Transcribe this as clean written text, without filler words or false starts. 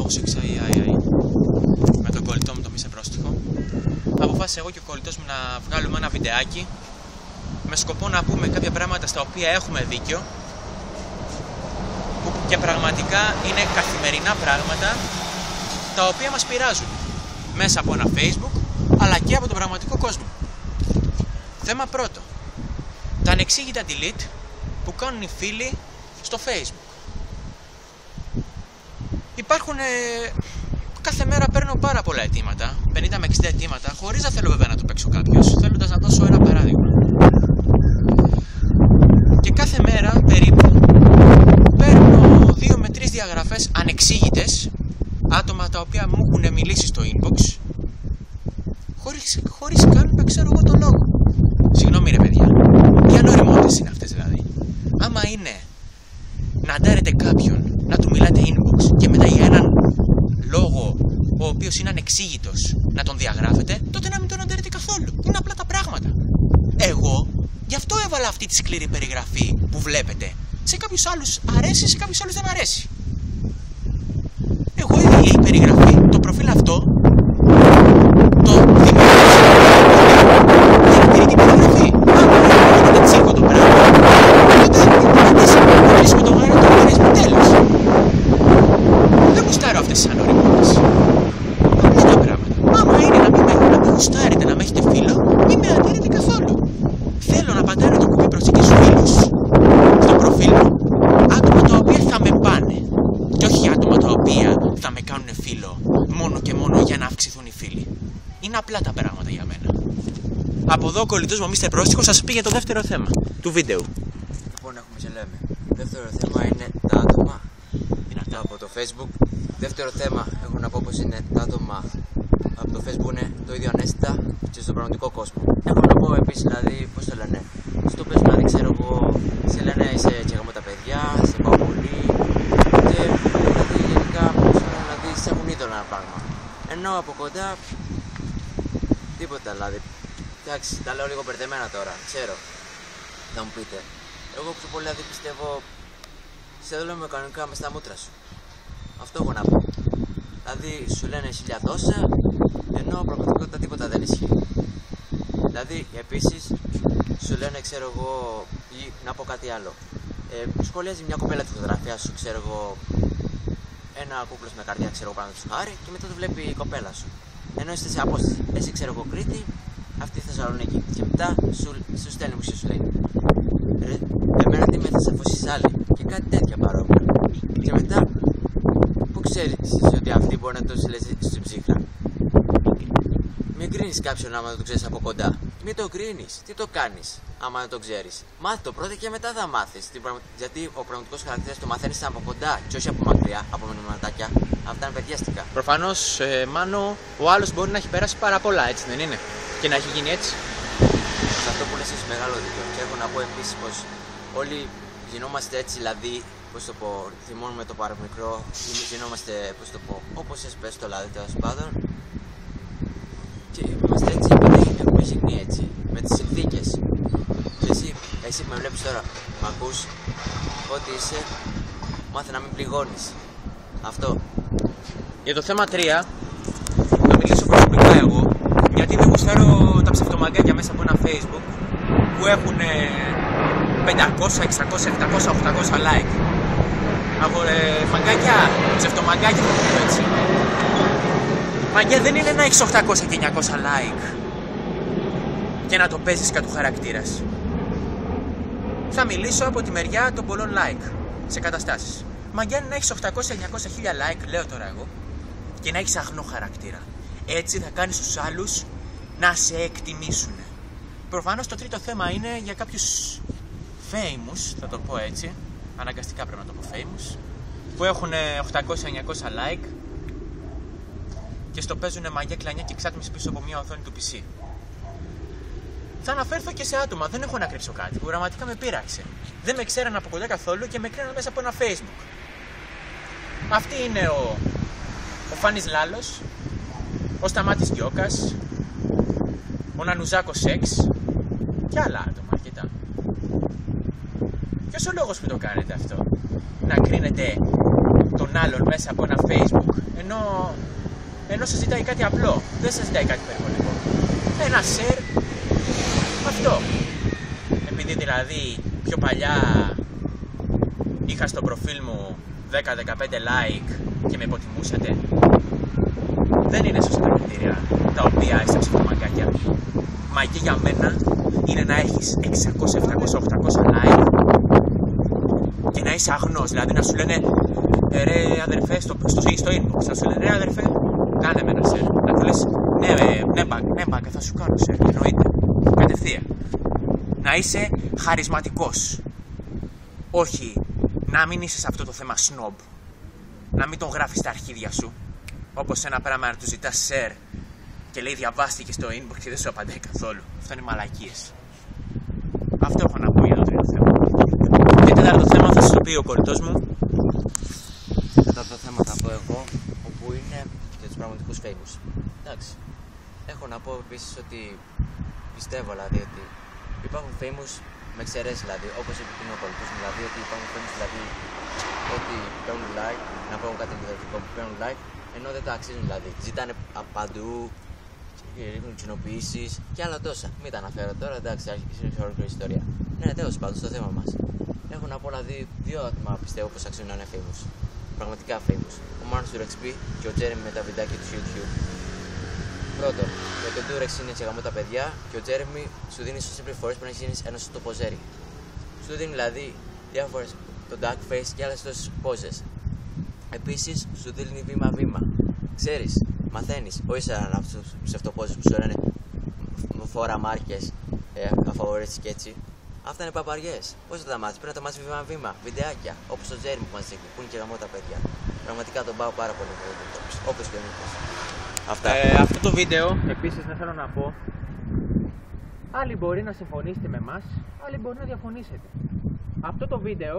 homosexuality με τον κολλητό μου το μη σε πρόστιχο, αποφάσισα εγώ και ο κολλητός μου να βγάλουμε ένα βιντεάκι με σκοπό να πούμε κάποια πράγματα στα οποία έχουμε δίκιο, που και πραγματικά είναι καθημερινά πράγματα τα οποία μας πειράζουν μέσα από ένα Facebook αλλά και από τον πραγματικό κόσμο. Θέμα πρώτο, τα ανεξήγητα delete που κάνουν οι φίλοι στο Facebook. Υπάρχουν κάθε μέρα παίρνω πάρα πολλά αιτήματα, 50 με 60 αιτήματα, χωρίς να θέλω βέβαια να το παίξω κάποιος, θέλοντας να δώσω ένα παράδειγμα. Και κάθε μέρα περίπου παίρνω 2 με 3 διαγραφές ανεξήγητες, άτομα τα οποία μου έχουν μιλήσει στο inbox, χωρίς καν να ξέρω εγώ τον λόγο. Συγγνώμη ρε παιδιά, τι ανοριμότητες είναι αυτές δηλαδή? Άμα είναι να αντάρετε κάποιον, να του μιλάτε inbox και μετά για έναν λόγο ο οποίος είναι ανεξήγητος να τον διαγράφετε, τότε να μην τον αντάρετε καθόλου. Είναι απλά τα πράγματα. Εγώ γι' αυτό έβαλα αυτή τη σκληρή περιγραφή που βλέπετε. Σε κάποιους άλλους αρέσει, σε κάποιους άλλους δεν αρέσει. Εγώ η περιγραφή, το προφίλ αυτό, το δημιουργήσω για να τηρεί την περιγραφή. Αν είναι τσίκο το πράγμα, τότε δεν βρίσκω το γάρο του οργανισμού, τέλος. Δεν γουστάρω αυτές τις ανοριμότητες. Απλά τα πράγματα. Άμα είναι να μην γουστάρετε, να με έχετε φίλο, μην με αντέρετε καθόλου. Θέλω να πατάνε το κουμπί προσήκη στους φίλους στο προφίλ μου, άτομα τα οποία θα με πάνε και όχι άτομα τα οποία θα με κάνουν φίλο μόνο και μόνο για να αυξηθούν οι φίλοι. Είναι απλά τα πράγματα για μένα. Από εδώ ο κολλητός μου μη είστε πρόστιχος, σας πει για το δεύτερο θέμα του βίντεο. Λοιπόν, έχουμε σε λέμε. Δεύτερο θέμα είναι τα άτομα από το Facebook. Δεύτερο θέμα έχω να πω πως είναι τα άτομα από το Facebook είναι το ίδιο ανέστητα και στον πραγματικό κόσμο. Έχω να πω επίσης, δηλαδή, πώς το λένε, στο πες δηλαδή, ξέρω εγώ, σε λένε είσαι τσιγαμώ τα παιδιά, σε πάω πολύ και δηλαδή γενικά δηλαδή σε έχουν είδωλο ένα πράγμα. Ενώ από κοντά τίποτα δηλαδή. Εντάξει, τα λέω λίγο μπερδεμένα τώρα, ξέρω. Θα μου πείτε. Εγώ πιο πολύ δηλαδή πιστεύω σε δουλεύουμε κανονικά μες στα μούτρα σου. Αυτό έχω να πω. Δηλαδή σου λένε χίλια τόσα, ενώ πραγματικότητα τίποτα δεν ισχύει. Δηλαδή επίσης σου λένε, ξέρω εγώ, ή να πω κάτι άλλο. Σχολιάζει μια κοπέλα τη φωτογραφία σου, ξέρω εγώ, ένα κούκλος με καρδιά, ξέρω εγώ, παραδείγματος χάρη, και μετά το βλέπει η κοπέλα σου. Ενώ είστε σε απόσταση. Εσύ, ξέρω εγώ, Κρήτη, αυτή η Θεσσαλονίκη. Και μετά σου στέλνει μου και σου λέει, εμένα τι με θες αφού είσαι άλλη, και κάτι τέτοια παρόμοια. Και μετά, πού ξέρεις ότι αυτή μπορεί να το συλλέξει στην ψύχρα? Μην κρίνεις κάποιον άμα δεν το ξέρεις από κοντά. Μην το κρίνεις. Τι το κάνεις άμα δεν το ξέρεις? Μάθε το πρώτα και μετά θα μάθεις. Γιατί ο πραγματικός χαρακτήρας το μαθαίνεις από κοντά και όχι από μακριά, από μηνυματάκια. Αυτά είναι παιδιάστικα. Προφανώς, Μάνο, ο άλλος μπορεί να έχει περάσει πάρα πολλά, έτσι δεν είναι? Και να έχει γίνει έτσι. Σε αυτό που λες, είσαι μεγάλο δίκιο. Και έχω να πω επίσης πως όλοι γινόμαστε έτσι, δηλαδή, πώς το πω, θυμώνουμε το παραμικρό, γινόμαστε, πώς το πω, όπως πες το δηλαδή, τέλος πάντων. Και είμαστε έτσι επειδή έχουμε γίνει έτσι, με τις συνθήκες. Και εσύ που με βλέπεις τώρα, μ' ακούς, ό,τι είσαι, μάθε να μην πληγώνεις. Αυτό. Για το θέμα 3, θα μιλήσω προσωπικά εγώ, γιατί δεν γουστάρω τα ψευτομαγκάκια μέσα από ένα Facebook που έχουν 500, 600, 700, 800 like. Μαγκάκια, ψευτομαγκάκια θα το πω έτσι. Μαγκιά δεν είναι να έχεις 800 και 900 like και να το παίζεις κατ' του χαρακτήρας. Θα μιλήσω από τη μεριά των πολλών like σε καταστάσεις. Μαγκιά είναι να έχεις 800, 900, 1000 like, λέω τώρα εγώ, και να έχεις αγνό χαρακτήρα. Έτσι θα κάνεις τους άλλους να σε εκτιμήσουν. Προφανώς το τρίτο θέμα είναι για κάποιους famous, θα το πω έτσι, αναγκαστικά πρέπει να το πω famous, που έχουν 800-900 like και στο παίζουν μαγιά, κλανιά και εξάτμιση πίσω από μια οθόνη του PC. Θα αναφέρθω και σε άτομα, δεν έχω να κρύψω κάτι, που πραγματικά με πείραξε. Δεν με ξέραν από κοντά καθόλου και με κρίναν μέσα από ένα Facebook. Αυτή είναι ο Φάνης Λάλος, ο Σταμάτης Γιώκας, ο Νανουζάκος Σεξ και άλλα άτομα αρκετά. Ποιος ο λόγος που το κάνετε αυτό? Να κρίνετε τον τον άλλον μέσα από ένα Facebook, ενώ σας ζητάει κάτι απλό, δεν σας ζητάει κάτι περιβολικό. Ένα share, αυτό. Επειδή δηλαδή πιο παλιά είχα στο προφίλ μου 10-15 like και με υποτιμούσατε, δεν είναι σωστά τα κριτήρια τα οποία έστρεψε τα μαγκάκια. Μαγεία για μένα είναι να έχεις 600, 700, 800 like και να είσαι αγνός, δηλαδή να σου λένε ρε αδερφέ στο inbox, να σου λένε ρε αδερφέ κάνε με ένα share, να του λες ναι μπακα θα σου κάνω share, εννοείται, κατευθείαν. Να είσαι χαρισματικός, όχι να μην είσαι σε αυτό το θέμα snob, να μην τον γράφεις στα αρχίδια σου, όπως ένα πράγμα να του ζητάς share και λέει διαβάστηκε στο inbox και δεν σου απαντάει καθόλου. Αυτό είναι μαλακίες. Αυτό έχω να πω για το τρίτο θέμα. Και τέταρτο θέμα θα σας το πει ο κολλητός μου. Τέταρτο θέμα θα πω εγώ, όπου είναι για τους πραγματικούς famous. Εντάξει. Έχω να πω επίσης ότι πιστεύω δηλαδή ότι υπάρχουν famous με εξαιρέσεις, δηλαδή όπως είπε ο κολλητός μου, δηλαδή ότι υπάρχουν famous δηλαδή ότι παίρνουν like, να πω κάτι ενδεικτικό που παίρνουν like, ενώ δεν το αξίζουν δηλαδή. Ζητάνε παντού, ρίχνουν κοινοποιήσεις και άλλα τόσα. Μην τα αναφέρω τώρα, εντάξει, άρχισε ολόκληρη ιστορία. Ναι, τέλος πάντων, στο θέμα μας. Έχω να πω δηλαδή δύο άτομα πιστεύω πως αξίζουν να είναι famous. Πραγματικά famous. Ο Mars του XP και ο Jeremy με τα βιντεάκια του YouTube. Πρώτον, με τον Durex είναι σε γαμό τα παιδιά και ο Jeremy σου δίνει στο simple φορές που να γίνεις ένα σωστό ποζέρι. Σου δίνει δηλαδή διάφορες, το dark face και άλλες τόσες πόζες. Επίσης, σου δίνει βήμα-βήμα. Ξέρεις, μαθαίνεις, όχι σε έναν ψευτοπόζες που σου λένε φορά μάρκες, αφαβορήσεις και έτσι. Αυτά είναι παπαριές. Πώς θα τα μάθεις, πρέπει να τα μάθεις βήμα-βήμα. Βιντεάκια, όπως το Jeremy που μας δείχνει, που είναι και γαμό τα παιδιά. Πραγματικά τον πάω πάρα πολύ πολύ, όπως και ο Νίκος. Αυτά. Αυτό το βίντεο, επίσης, δεν θέλω να πω, άλλοι μπορεί να συμφωνήσετε με εμάς, άλλοι μπορεί να διαφωνήσετε. Αυτό το βίντεο